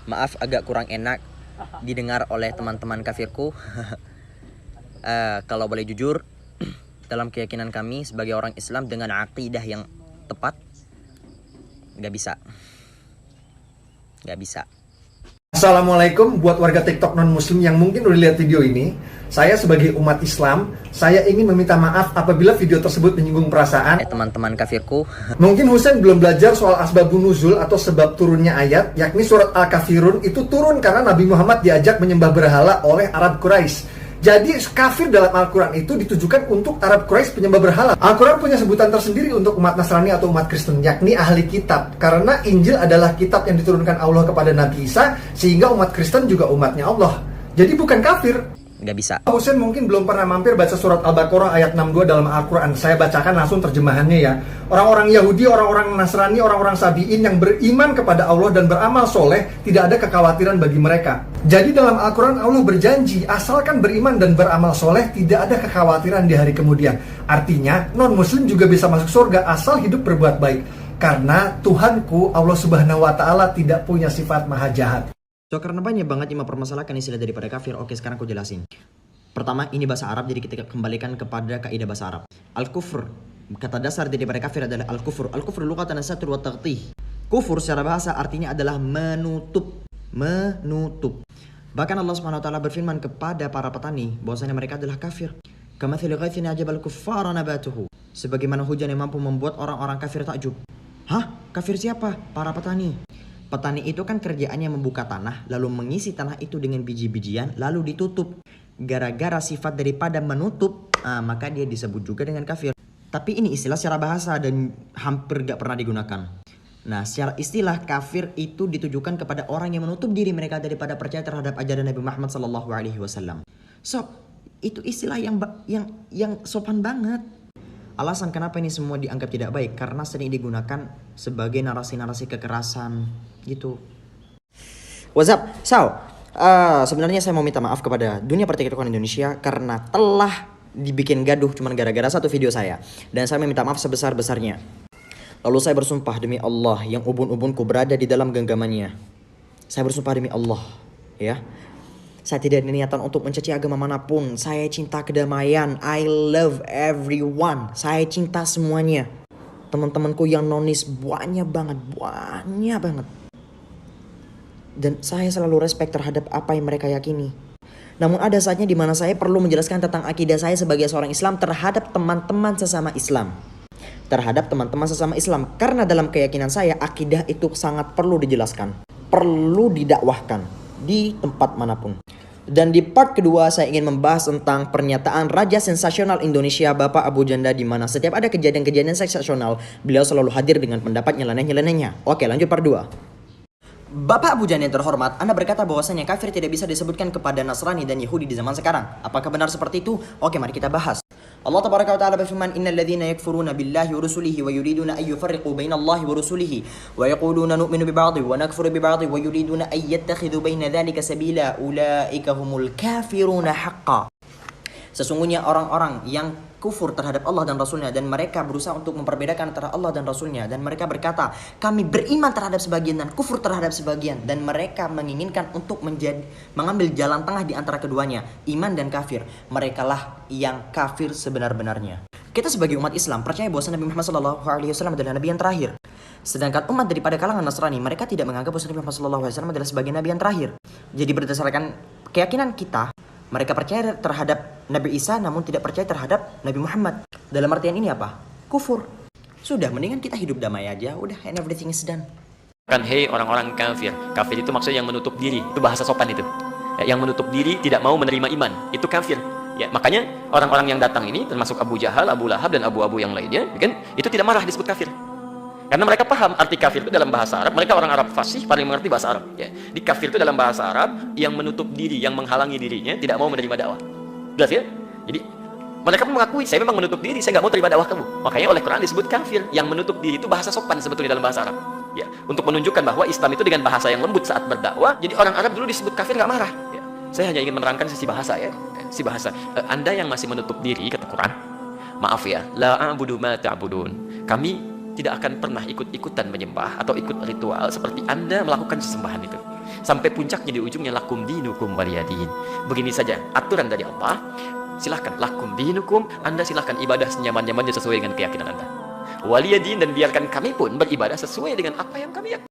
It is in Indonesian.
Maaf agak kurang enak didengar oleh teman-teman kafirku. Kalau boleh jujur, dalam keyakinan kami sebagai orang Islam dengan akidah yang tepat, nggak bisa. Assalamualaikum buat warga TikTok non-muslim yang mungkin udah lihat video ini. Saya sebagai umat Islam, saya ingin meminta maaf apabila video tersebut menyinggung perasaan Teman-teman kafirku, Mungkin Husain belum belajar soal asbabun nuzul atau sebab turunnya ayat, yakni surat Al-Kafirun itu turun karena Nabi Muhammad diajak menyembah berhala oleh Arab Quraisy. Jadi kafir dalam Al-Quran itu ditujukan untuk Arab Quraisy penyembah berhala. Al-Quran punya sebutan tersendiri untuk umat Nasrani atau umat Kristen, yakni ahli kitab. Karena Injil adalah kitab yang diturunkan Allah kepada Nabi Isa, sehingga umat Kristen juga umatnya Allah. Jadi bukan kafir. nggak bisa. Husain mungkin belum pernah mampir baca surat Al-Baqarah ayat 62 dalam Al-Quran. Saya bacakan langsung terjemahannya ya. Orang-orang Yahudi, orang-orang Nasrani, orang-orang Sabi'in yang beriman kepada Allah dan beramal soleh, tidak ada kekhawatiran bagi mereka. Jadi dalam Al-Quran Allah berjanji, asalkan beriman dan beramal soleh, tidak ada kekhawatiran di hari kemudian. Artinya, non-muslim juga bisa masuk surga asal hidup berbuat baik. Karena Tuhanku, Allah Subhanahu wa Ta'ala, tidak punya sifat maha jahat. So, karena banyak banget yang mempermasalahkan istilah daripada kafir. Oke, sekarang aku jelasin. Pertama, ini bahasa Arab, jadi kita kembalikan kepada kaidah bahasa Arab. Al-kufur, kata dasar daripada kafir adalah al-kufur. Al-kufur lughatan as-satr wa taghtih. Kufur secara bahasa artinya adalah menutup. Bahkan Allah Subhanahu wa taala berfirman kepada para petani bahwasanya mereka adalah kafir. Kamathali ghaithin ajabal kuffara nabatuhu. Sebagaimana hujan yang mampu membuat orang-orang kafir takjub. Hah? Kafir siapa? Para petani. Petani itu kan kerjaannya membuka tanah, lalu mengisi tanah itu dengan biji-bijian, lalu ditutup. Gara-gara sifat daripada menutup, maka dia disebut juga dengan kafir. Tapi ini istilah secara bahasa dan hampir gak pernah digunakan. Nah, secara istilah kafir itu ditujukan kepada orang yang menutup diri mereka daripada percaya terhadap ajaran Nabi Muhammad SAW. So, itu istilah yang sopan banget. Alasan kenapa ini semua dianggap tidak baik karena sering digunakan sebagai narasi-narasi kekerasan gitu. What's up? Sebenarnya saya mau minta maaf kepada dunia pertikaian Indonesia karena telah dibikin gaduh cuma gara-gara satu video saya, dan saya meminta maaf sebesar-besarnya. Lalu saya bersumpah demi Allah yang ubun-ubunku berada di dalam genggamannya. Saya bersumpah demi Allah, ya. Saya tidak ada niatan untuk mencaci agama manapun. Saya cinta kedamaian. I love everyone. Saya cinta semuanya. Teman-temanku yang nonis banyak banget. Dan saya selalu respect terhadap apa yang mereka yakini. Namun ada saatnya di mana saya perlu menjelaskan tentang akidah saya sebagai seorang Islam terhadap teman-teman sesama Islam. Karena dalam keyakinan saya akidah itu sangat perlu dijelaskan. Perlu didakwahkan di tempat manapun. Dan di part kedua saya ingin membahas tentang pernyataan Raja Sensasional Indonesia Bapak Abu Janda, di mana setiap ada kejadian-kejadian sensasional beliau selalu hadir dengan pendapat nyeleneh-nyelenehnya. Oke, lanjut part 2. Bapak Abu Janda yang terhormat, Anda berkata bahwasanya kafir tidak bisa disebutkan kepada Nasrani dan Yahudi di zaman sekarang. Apakah benar seperti itu? Oke, mari kita bahas. Allah tabaraka wa ta'ala berfirman, innal ladzina yakfuruna billahi wa rusulihi wa yuriduna an yufarriqu bainallahi wa rusulihi wa yaquluna nu'minu bi ba'dhi wa nakfuru bi ba'dhi wa yuriduna an yattakhidhu baina dzalika sabila ulaika humul kafiruna haqqan. Sesungguhnya orang-orang yang kufur terhadap Allah dan Rasulnya, dan mereka berusaha untuk memperbedakan antara Allah dan Rasulnya, dan mereka berkata kami beriman terhadap sebagian dan kufur terhadap sebagian, dan mereka menginginkan untuk mengambil jalan tengah di antara keduanya, iman dan kafir. Merekalah yang kafir sebenar-benarnya. Kita sebagai umat Islam percaya bahwa Nabi Muhammad SAW adalah Nabi yang terakhir. Sedangkan umat daripada kalangan Nasrani, mereka tidak menganggap bahwa Nabi Muhammad SAW adalah sebagai Nabi yang terakhir. Jadi berdasarkan keyakinan kita, mereka percaya terhadap Nabi Isa namun tidak percaya terhadap Nabi Muhammad. Dalam artian ini apa? Kufur. Sudah, mendingan kita hidup damai aja. Udah, and everything is done. Kan, hei orang-orang kafir. Kafir itu maksudnya yang menutup diri. Itu bahasa sopan itu. Ya, yang menutup diri tidak mau menerima iman. Itu kafir. Ya, makanya orang-orang yang datang ini termasuk Abu Jahal, Abu Lahab dan Abu yang lainnya, kan? Itu tidak marah disebut kafir. Karena mereka paham arti kafir itu dalam bahasa Arab. Mereka orang Arab fasih, paling mengerti bahasa Arab. Ya. Di kafir itu dalam bahasa Arab yang menutup diri, yang menghalangi dirinya, tidak mau menerima dakwah. Jelas ya? Jadi mereka pun mengakui, saya memang menutup diri, saya nggak mau terima dakwah kamu. Makanya oleh Quran disebut kafir. Yang menutup diri itu bahasa sopan sebetulnya dalam bahasa Arab. Ya. Untuk menunjukkan bahwa Islam itu dengan bahasa yang lembut saat berdakwah. Jadi orang Arab dulu disebut kafir nggak marah. Ya. Saya hanya ingin menerangkan sisi bahasa ya. Sisi bahasa. Anda yang masih menutup diri, kata Quran, maaf ya, la a'budu ma ta'budun. Kami tidak akan pernah ikut-ikutan menyembah atau ikut ritual seperti Anda melakukan sesembahan itu. Sampai puncaknya di ujungnya lakum dinukum waliyadin. Begini saja aturan dari Allah. Silahkan lakum dinukum, Anda silahkan ibadah senyaman-nyamannya sesuai dengan keyakinan Anda. Waliyadin, dan biarkan kami pun beribadah sesuai dengan apa yang kami yakini.